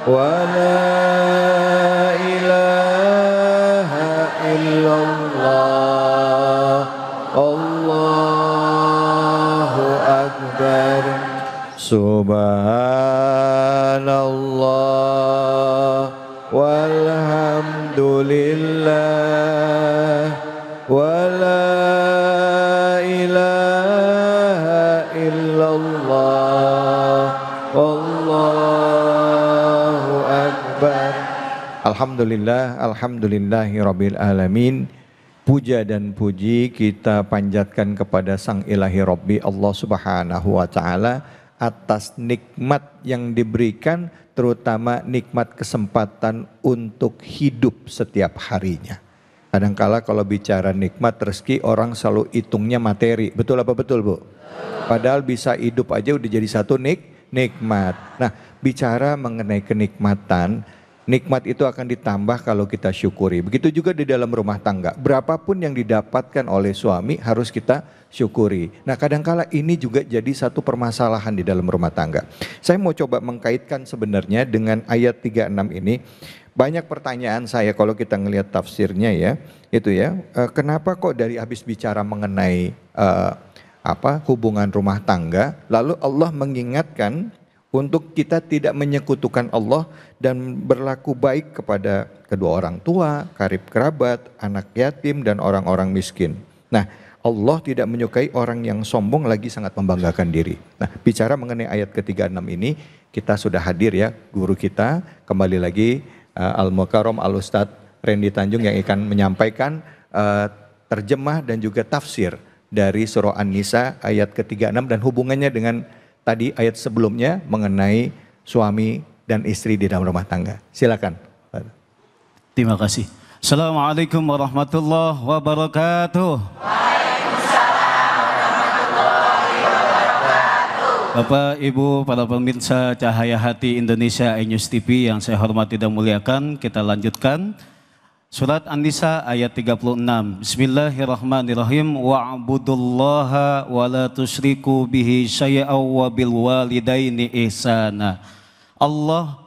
ولا إله إلا الله الله أكبر سبحان الله والحمد لله ولا إله إلا الله الله أكبر. Alhamdulillah, alhamdulillahi rabbil alamin. Puja dan puji kita panjatkan kepada Sang Ilahi Rabbi Allah Subhanahu wa taala atas nikmat yang diberikan, terutama nikmat kesempatan untuk hidup setiap harinya. Kadangkala kalau bicara nikmat rezeki orang selalu hitungnya materi. Betul apa betul, Bu? Padahal bisa hidup aja udah jadi satu nikmat. Nah, bicara mengenai kenikmatan, nikmat itu akan ditambah kalau kita syukuri. Begitu juga di dalam rumah tangga. Berapapun yang didapatkan oleh suami harus kita syukuri. Nah, kadangkala ini juga jadi satu permasalahan di dalam rumah tangga. Saya mau coba mengkaitkan sebenarnya dengan ayat 36 ini. Banyak pertanyaan saya kalau kita ngelihat tafsirnya ya, itu ya. Kenapa kok dari habis bicara mengenai hubungan rumah tangga, lalu Allah mengingatkan untuk kita tidak menyekutukan Allah dan berlaku baik kepada kedua orang tua, karib kerabat, anak yatim dan orang-orang miskin. Nah, Allah tidak menyukai orang yang sombong lagi sangat membanggakan diri. Nah, bicara mengenai ayat ke-36 ini, kita sudah hadir ya, guru kita kembali lagi Al-Mukarram Al-Ustadz Randy Tanjung yang akan menyampaikan terjemah dan juga tafsir dari surah An-Nisa ayat ke-36 dan hubungannya dengan tadi ayat sebelumnya mengenai suami dan istri di dalam rumah tangga. Silakan. Terima kasih. Assalamualaikum warahmatullahi wabarakatuh. Waalaikumsalam warahmatullahi wabarakatuh. Bapak, Ibu, para pemirsa Cahaya Hati Indonesia iNews TV yang saya hormati dan muliakan, kita lanjutkan. Surat An-Nisa ayat 36. Bismillahirrahmanirrahim. Wa'budullaha wa la tusyriku bihi syai'aw wa bil walidaini ihsana. Allah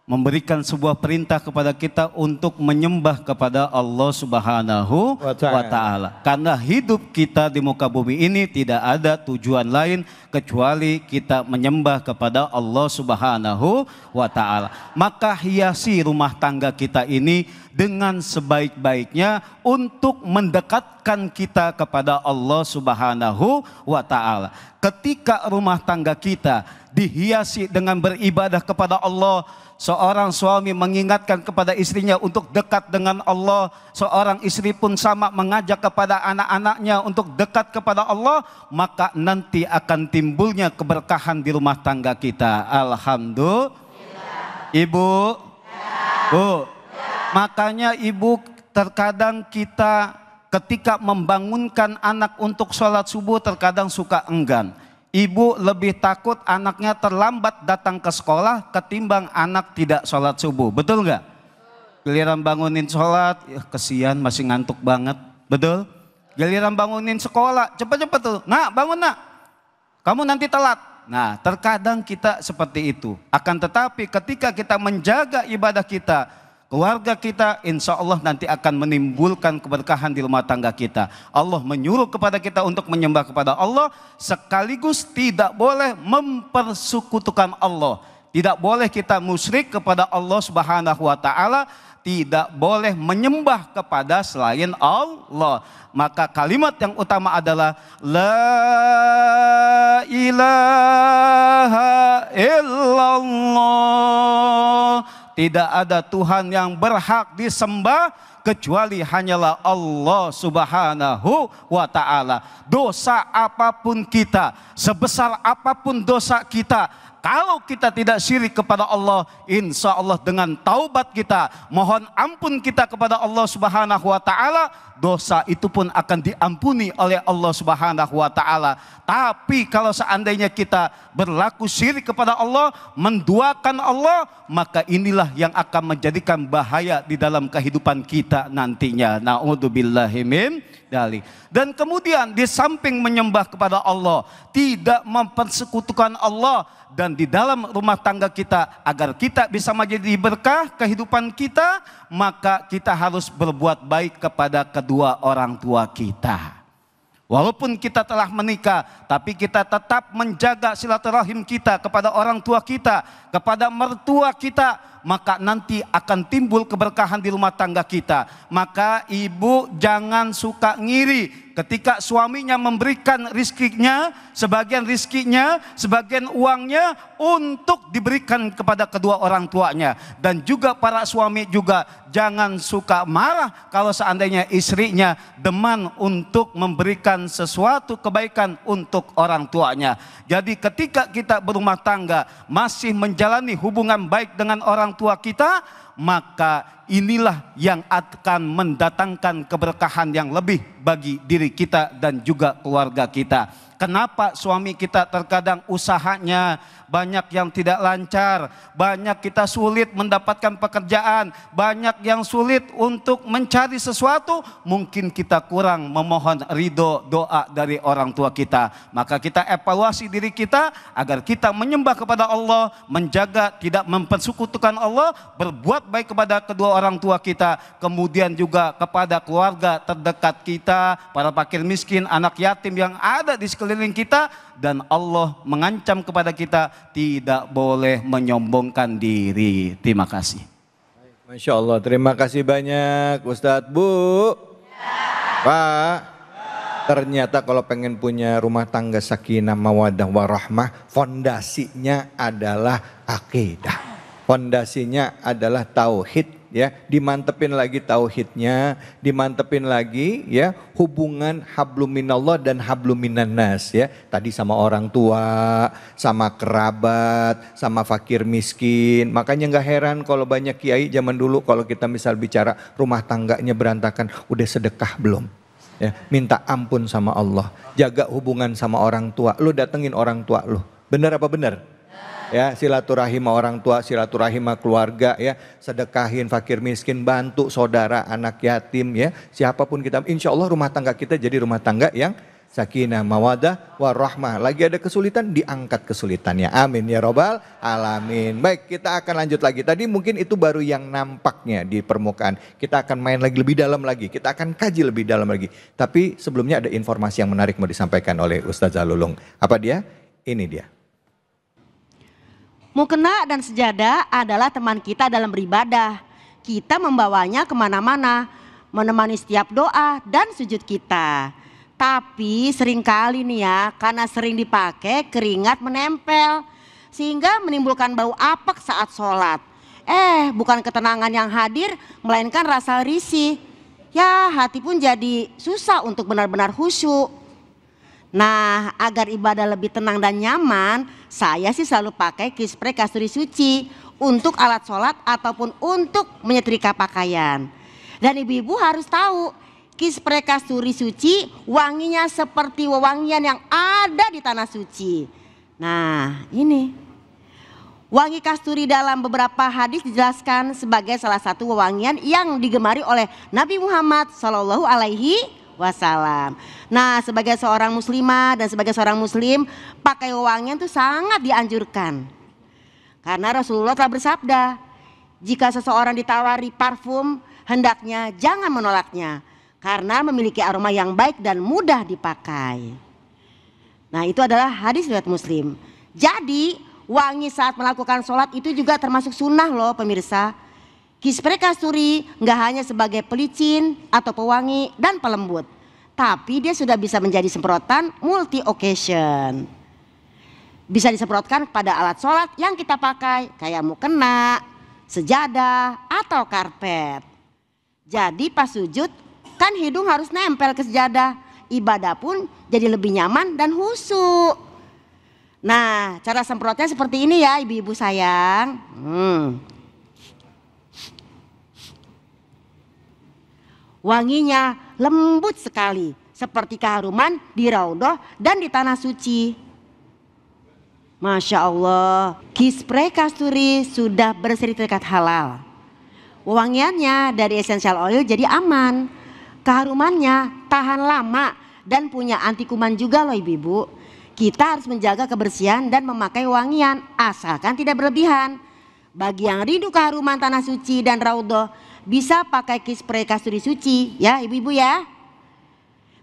memberikan sebuah perintah kepada kita untuk menyembah kepada Allah Subhanahu wa taala. Karena hidup kita di muka bumi ini tidak ada tujuan lain kecuali kita menyembah kepada Allah Subhanahu wa taala. Maka hiasi rumah tangga kita ini dengan sebaik-baiknya untuk mendekatkan kita kepada Allah Subhanahu wa taala. Ketika rumah tangga kita dihiasi dengan beribadah kepada Allah, seorang suami mengingatkan kepada istrinya untuk dekat dengan Allah, seorang istri pun sama mengajak kepada anak-anaknya untuk dekat kepada Allah, maka nanti akan timbulnya keberkahan di rumah tangga kita. Alhamdulillah. Ibu, Bu, makanya ibu terkadang kita ketika membangunkan anak untuk sholat subuh terkadang suka enggan. Ibu lebih takut anaknya terlambat datang ke sekolah ketimbang anak tidak sholat subuh. Betul nggak? Giliran bangunin sholat, ya kesian masih ngantuk banget. Betul? Giliran bangunin sekolah, cepet-cepet tuh. Nak, bangun nak. Kamu nanti telat. Nah, terkadang kita seperti itu. Akan tetapi ketika kita menjaga ibadah kita, keluarga kita, insya Allah nanti akan menimbulkan keberkahan di rumah tangga kita. Allah menyuruh kepada kita untuk menyembah kepada Allah, sekaligus tidak boleh mempersekutukan Allah. Tidak boleh kita musyrik kepada Allah Subhanahu wa taala, tidak boleh menyembah kepada selain Allah. Maka kalimat yang utama adalah La ilaha illallah. Tidak ada Tuhan yang berhak disembah kecuali hanyalah Allah Subhanahu wa taala. Dosa apapun kita, sebesar apapun dosa kita, kalau kita tidak syirik kepada Allah, insya Allah dengan taubat kita, mohon ampun kita kepada Allah Subhanahu wa taala, dosa itu pun akan diampuni oleh Allah Subhanahu wa taala. Tapi kalau seandainya kita berlaku syirik kepada Allah, menduakan Allah, maka inilah yang akan menjadikan bahaya di dalam kehidupan kita nantinya. Na'udzubillahi min dzalik. Dan kemudian di samping menyembah kepada Allah, tidak mempersekutukan Allah dan di dalam rumah tangga kita, agar kita bisa menjadi berkah kehidupan kita, maka kita harus berbuat baik kepada kedua orang tua kita. Walaupun kita telah menikah, tapi kita tetap menjaga silaturahim kita kepada orang tua kita, kepada mertua kita, maka nanti akan timbul keberkahan di rumah tangga kita. Maka ibu jangan suka ngiri ketika suaminya memberikan rizkinya, sebagian uangnya untuk diberikan kepada kedua orang tuanya. Dan juga para suami juga jangan suka marah kalau seandainya istrinya deman untuk memberikan sesuatu kebaikan untuk orang tuanya. Jadi ketika kita berumah tangga masih menjalani hubungan baik dengan orang tua kita, maka inilah yang akan mendatangkan keberkahan yang lebih bagi diri kita dan juga keluarga kita. Kenapa suami kita terkadang usahanya banyak yang tidak lancar, banyak kita sulit mendapatkan pekerjaan, banyak yang sulit untuk mencari sesuatu, mungkin kita kurang memohon ridho doa dari orang tua kita. Maka kita evaluasi diri kita agar kita menyembah kepada Allah, menjaga tidak mempersekutukan Allah, berbuat baik kepada kedua orang tua kita, kemudian juga kepada keluarga terdekat kita, para fakir miskin, anak yatim yang ada di sekeliling kita. Dan Allah mengancam kepada kita tidak boleh menyombongkan diri. Terima kasih. Masya Allah, terima kasih banyak Ustadz. Bu, Pak, ternyata kalau pengen punya rumah tangga sakinah mawaddah warahmah, fondasinya adalah akidah. Fondasinya adalah tauhid. Ya, dimantepin lagi tauhidnya, dimantepin lagi ya hubungan hablum minallah dan hablum minannas ya. Tadi sama orang tua, sama kerabat, sama fakir miskin. Makanya nggak heran kalau banyak kiai zaman dulu kalau kita misal bicara rumah tangganya berantakan, udah sedekah belum? Ya, minta ampun sama Allah, jaga hubungan sama orang tua. Lu datengin orang tua lu, benar apa benar? Ya, silaturahim orang tua, silaturahim keluarga ya, sedekahin fakir miskin, bantu saudara, anak yatim ya, siapapun kita, insya Allah rumah tangga kita jadi rumah tangga yang sakinah, mawadah, warahmah. Lagi ada kesulitan, diangkat kesulitannya. Amin ya robbal alamin. Baik, kita akan lanjut lagi. Tadi mungkin itu baru yang nampaknya di permukaan. Kita akan main lagi lebih dalam lagi. Kita akan kaji lebih dalam lagi. Tapi sebelumnya ada informasi yang menarik mau disampaikan oleh Ustazah Lulung. Apa dia? Ini dia. Mukena dan sejadah adalah teman kita dalam beribadah. Kita membawanya kemana-mana, menemani setiap doa dan sujud kita. Tapi seringkali nih ya, karena sering dipakai keringat menempel, sehingga menimbulkan bau apek saat sholat. Bukan ketenangan yang hadir, melainkan rasa risih. Ya, hati pun jadi susah untuk benar-benar khusyuk. Nah, agar ibadah lebih tenang dan nyaman, saya sih selalu pakai kispray kasturi suci untuk alat sholat ataupun untuk menyetrika pakaian. Dan ibu-ibu harus tahu, kispray kasturi suci wanginya seperti wewangian yang ada di tanah suci. Nah, ini wangi kasturi dalam beberapa hadis dijelaskan sebagai salah satu wewangian yang digemari oleh Nabi Muhammad SAW. Nah, sebagai seorang muslimah dan sebagai seorang muslim, pakai wewangian itu sangat dianjurkan. Karena Rasulullah telah bersabda, jika seseorang ditawari parfum, hendaknya jangan menolaknya, karena memiliki aroma yang baik dan mudah dipakai. Nah, itu adalah hadis riwayat Muslim. Jadi, wangi saat melakukan sholat itu juga termasuk sunnah loh pemirsa. Kispray kasturi nggak hanya sebagai pelicin atau pewangi dan pelembut, tapi dia sudah bisa menjadi semprotan multi occasion. Bisa disemprotkan pada alat sholat yang kita pakai, kayak mukena, sejadah, atau karpet. Jadi pas sujud kan hidung harus nempel ke sejadah, ibadah pun jadi lebih nyaman dan khusyuk. Nah, cara semprotnya seperti ini ya ibu-ibu sayang. Wanginya lembut sekali, seperti keharuman di raudhah dan di tanah suci. Masya Allah, kispray kasturi sudah bersertifikat halal. Wewangiannya dari essential oil jadi aman. Keharumannya tahan lama dan punya anti kuman juga loh ibu-ibu. Kita harus menjaga kebersihan dan memakai wangian asalkan tidak berlebihan. Bagi yang rindu keharuman tanah suci dan raudhah bisa pakai kispray kasturi suci ya ibu-ibu ya.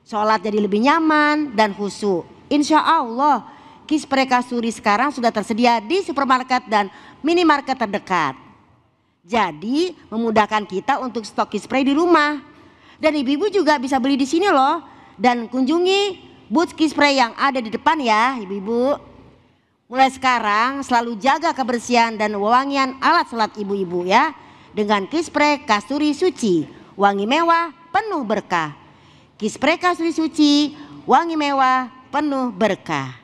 Sholat jadi lebih nyaman dan khusyuk. Insya Allah kispray kasturi sekarang sudah tersedia di supermarket dan minimarket terdekat. Jadi memudahkan kita untuk stok kispray di rumah. Dan ibu-ibu juga bisa beli di sini loh. Dan kunjungi booth kispray yang ada di depan ya ibu-ibu. Mulai sekarang selalu jaga kebersihan dan wewangian alat sholat ibu-ibu ya. Dengan kispray kasturi suci, wangi mewah penuh berkah. Kispray kasturi suci, wangi mewah penuh berkah.